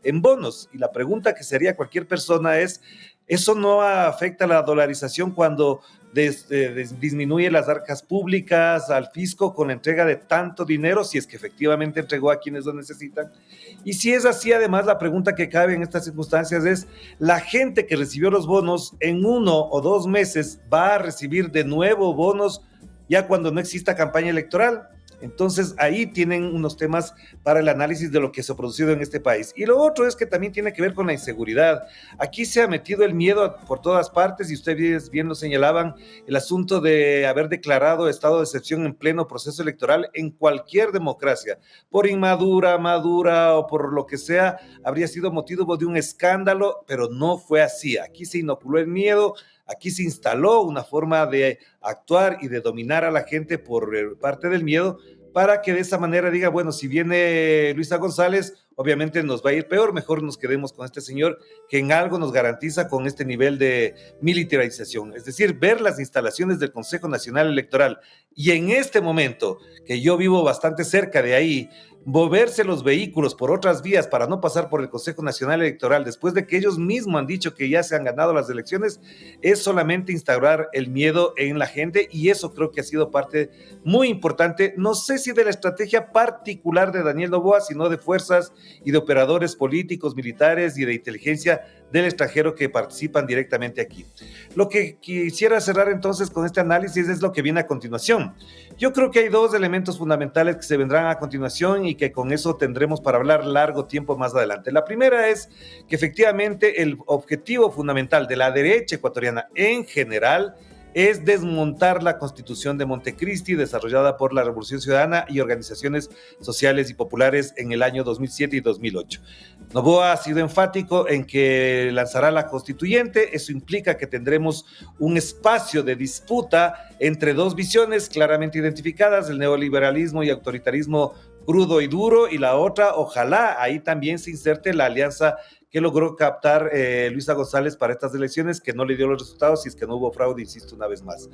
en bonos, y la pregunta que se haría cualquier persona es, ¿eso no afecta la dolarización cuando disminuye las arcas públicas al fisco con la entrega de tanto dinero, si es que efectivamente entregó a quienes lo necesitan? Y si es así, además, la pregunta que cabe en estas circunstancias es, ¿la gente que recibió los bonos en 1 o 2 meses va a recibir de nuevo bonos ya cuando no exista campaña electoral? Entonces ahí tienen unos temas para el análisis de lo que se ha producido en este país. Y lo otro es que también tiene que ver con la inseguridad. Aquí se ha metido el miedo por todas partes y ustedes bien lo señalaban, el asunto de haber declarado estado de excepción en pleno proceso electoral en cualquier democracia, por inmadura, madura o por lo que sea, habría sido motivo de un escándalo, pero no fue así. Aquí se inoculó el miedo. Aquí se instaló una forma de actuar y de dominar a la gente por parte del miedo, para que de esa manera diga, bueno, si viene Luisa González, obviamente nos va a ir peor, mejor nos quedemos con este señor que en algo nos garantiza con este nivel de militarización. Es decir, ver las instalaciones del Consejo Nacional Electoral y en este momento, que yo vivo bastante cerca de ahí, moverse los vehículos por otras vías para no pasar por el Consejo Nacional Electoral después de que ellos mismos han dicho que ya se han ganado las elecciones, es solamente instaurar el miedo en la gente, y eso creo que ha sido parte muy importante, no sé si de la estrategia particular de Daniel Noboa, sino de fuerzas y de operadores políticos, militares y de inteligencia del extranjero que participan directamente aquí. Lo que quisiera cerrar entonces con este análisis es lo que viene a continuación. Yo creo que hay 2 elementos fundamentales que se vendrán a continuación y que con eso tendremos para hablar largo tiempo más adelante. La primera es que efectivamente el objetivo fundamental de la derecha ecuatoriana en general es desmontar la Constitución de Montecristi desarrollada por la Revolución Ciudadana y organizaciones sociales y populares en el año 2007 y 2008. Noboa ha sido enfático en que lanzará la constituyente. Eso implica que tendremos un espacio de disputa entre 2 visiones claramente identificadas, el neoliberalismo y autoritarismo crudo y duro, y la otra, ojalá ahí también se inserte la alianza que logró captar Luisa González para estas elecciones, que no le dio los resultados y es que no hubo fraude, insisto una vez más.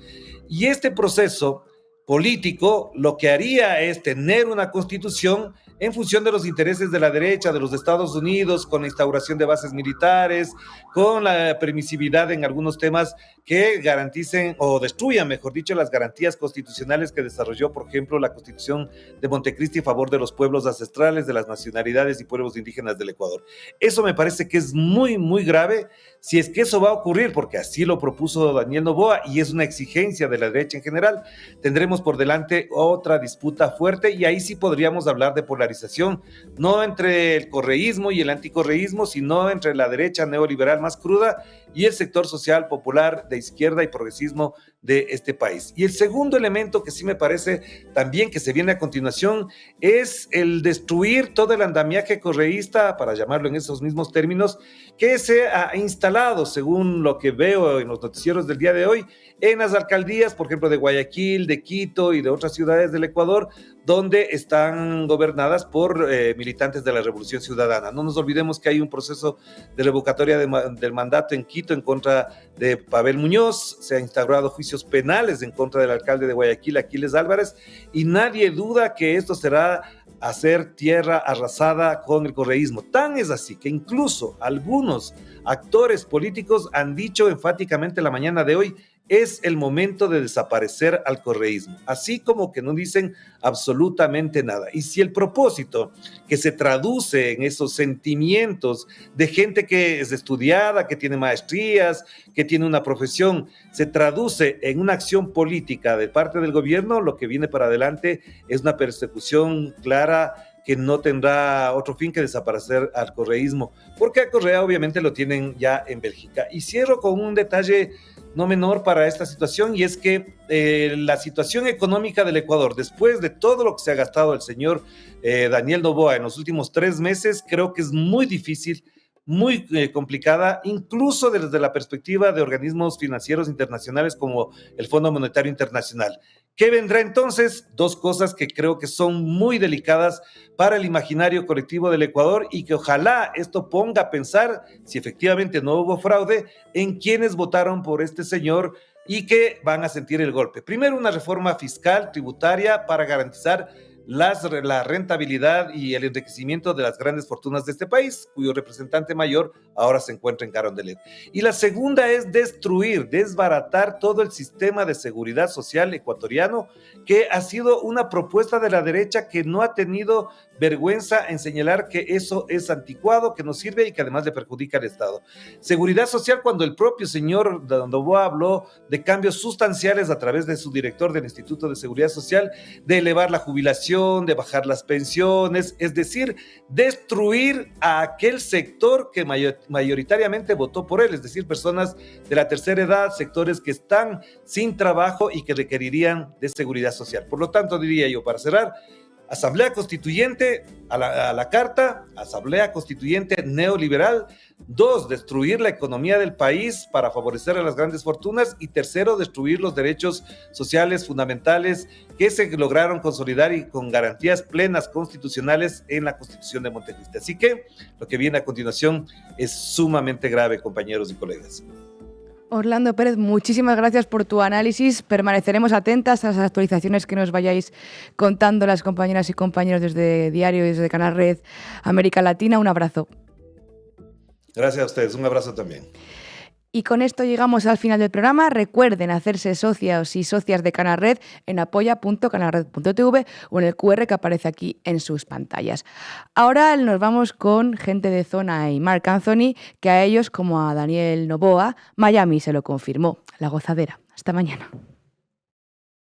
Y este proceso político lo que haría es tener una constitución en función de los intereses de la derecha, de los Estados Unidos, con la instauración de bases militares, con la permisividad en algunos temas que garanticen o destruyan, mejor dicho, las garantías constitucionales que desarrolló, por ejemplo, la Constitución de Montecristi a favor de los pueblos ancestrales, de las nacionalidades y pueblos indígenas del Ecuador. Eso me parece que es muy, muy grave si es que eso va a ocurrir, porque así lo propuso Daniel Noboa y es una exigencia de la derecha en general. Tendremos por delante otra disputa fuerte y ahí sí podríamos hablar de polarización, no entre el correísmo y el anticorreísmo, sino entre la derecha neoliberal más cruda y el sector social popular de izquierda y progresismo de este país. Y el segundo elemento que sí me parece también que se viene a continuación es el destruir todo el andamiaje correísta, para llamarlo en esos mismos términos, que se ha instalado, según lo que veo en los noticieros del día de hoy, en las alcaldías, por ejemplo, de Guayaquil, de Quito y de otras ciudades del Ecuador, donde están gobernadas firmadas por militantes de la Revolución Ciudadana. No nos olvidemos que hay un proceso de revocatoria del mandato en Quito en contra de Pavel Muñoz, se han instaurado juicios penales en contra del alcalde de Guayaquil, Aquiles Álvarez, y nadie duda que esto será hacer tierra arrasada con el correísmo. Tan es así que incluso algunos actores políticos han dicho enfáticamente la mañana de hoy: es el momento de desaparecer al correísmo, así como que no dicen absolutamente nada. Y si el propósito que se traduce en esos sentimientos de gente que es estudiada, que tiene maestrías, que tiene una profesión, se traduce en una acción política de parte del gobierno, lo que viene para adelante es una persecución clara que no tendrá otro fin que desaparecer al correísmo, porque a Correa obviamente lo tienen ya en Bélgica. Y cierro con un detalle no menor para esta situación, y es que la situación económica del Ecuador, después de todo lo que se ha gastado el señor Daniel Noboa en los últimos 3 meses, creo que es muy difícil, muy complicada, incluso desde la perspectiva de organismos financieros internacionales como el Fondo Monetario Internacional. ¿Qué vendrá entonces? 2 cosas que creo que son muy delicadas para el imaginario colectivo del Ecuador y que ojalá esto ponga a pensar, si efectivamente no hubo fraude, en quienes votaron por este señor y que van a sentir el golpe. Primero, una reforma fiscal, tributaria, para garantizar la rentabilidad y el enriquecimiento de las grandes fortunas de este país, cuyo representante mayor ahora se encuentra en Carondelet. Y la segunda es destruir, desbaratar todo el sistema de seguridad social ecuatoriano, que ha sido una propuesta de la derecha que no ha tenido vergüenza en señalar que eso es anticuado, que no sirve y que además le perjudica al Estado. Seguridad social, cuando el propio señor Noboa habló de cambios sustanciales a través de su director del Instituto de Seguridad Social, de elevar la jubilación, de bajar las pensiones, es decir, destruir a aquel sector que mayoritariamente votó por él, es decir, personas de la tercera edad, sectores que están sin trabajo y que requerirían de seguridad social. Por lo tanto, diría yo, para cerrar, Asamblea Constituyente a la carta, Asamblea Constituyente neoliberal. 2, destruir la economía del país para favorecer a las grandes fortunas. Y tercero, destruir los derechos sociales fundamentales que se lograron consolidar y con garantías plenas constitucionales en la Constitución de Montecristi. Así que lo que viene a continuación es sumamente grave, compañeros y colegas. Orlando Pérez, muchísimas gracias por tu análisis. Permaneceremos atentas a las actualizaciones que nos vayáis contando las compañeras y compañeros desde Diario y desde Canal Red América Latina. Un abrazo. Gracias a ustedes, un abrazo también. Y con esto llegamos al final del programa. Recuerden hacerse socios y socias de Canal Red en apoya.canalred.tv o en el QR que aparece aquí en sus pantallas. Ahora nos vamos con Gente de Zona y Marc Anthony, que a ellos, como a Daniel Noboa, Miami se lo confirmó. La gozadera. Hasta mañana.